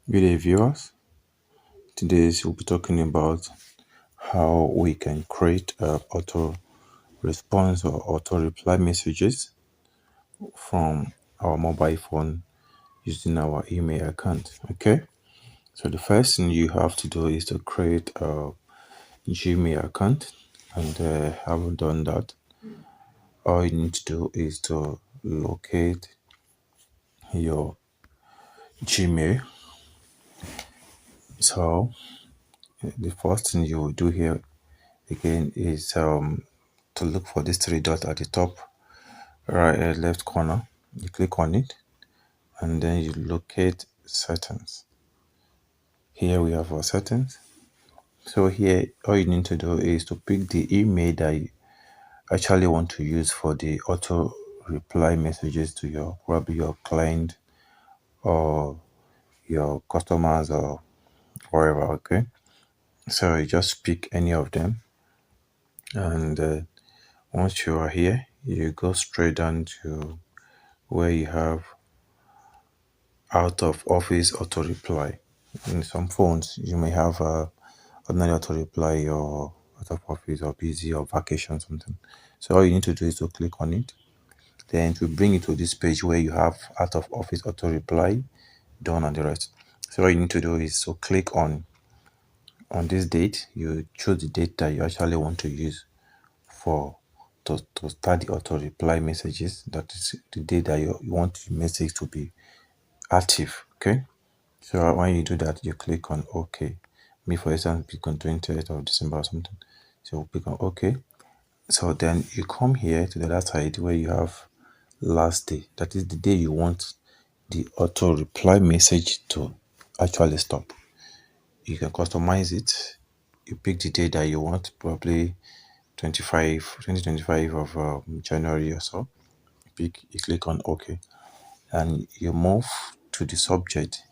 Good day, viewers. Today we'll be talking about how we can create auto response or auto reply messages from our mobile phone using our email account. Okay, so the first thing you have to do is to create a Gmail account, and having done that, all you need to do is to locate your Gmail. So the first thing you will do here again is to look for this three dot at the top right left corner. You click on it and then you locate settings. Here we have our settings. So here all you need to do is to pick the email that you actually want to use for the auto reply messages to your probably your client or your customers or wherever. Okay, so you just pick any of them, and once you are here you go straight down to where you have out of office auto reply. In some phones, you may have ordinary auto reply or out of office or busy or vacation something. So all you need to do is to click on it. Then to bring it to this page where you have out of office auto reply done and the rest. So all you need to do is to click on this date. You choose the date that you actually want to use for to start the auto reply messages. That is the date that you want the message to be active. Okay. So when you do that, you click on OK. Me, for example, click on 20th of December or something. So click on OK. So then you come here to the other side where you have last day. That is the day you want the auto reply message to actually stop. You can customize it. You pick the day that you want, probably 2025 of January or so. You click on OK and you move to the subject.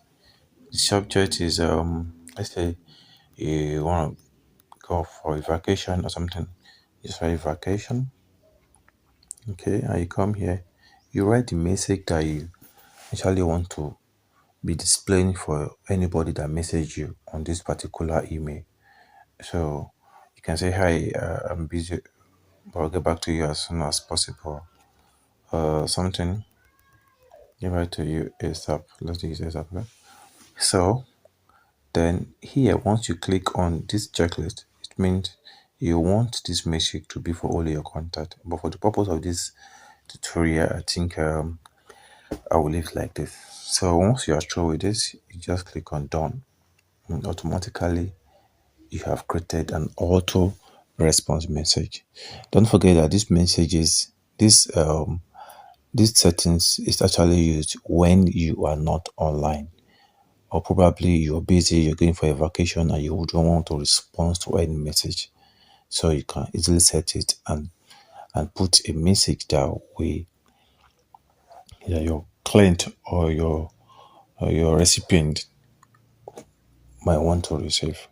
The subject is let's say you want to go for a vacation or something. Just write vacation. Okay, and you come here, you write the message that you actually want to be displaying for anybody that message you on this particular email. So you can say, hi, I'm busy, but I'll get back to you as soon as possible. Something, get back to you ASAP. Let's use ASAP. Okay? So then here, once you click on this checklist, it means you want this message to be for only your contact. But for the purpose of this tutorial, I think I will leave it like this. So once you are through with this, you just click on done, and automatically you have created an auto response message. Don't forget that this messages, these settings is actually used when you are not online, or probably you're busy, you're going for a vacation and you don't want to respond to any message. So you can easily set it and put a message that way that your client or your recipient might want to receive.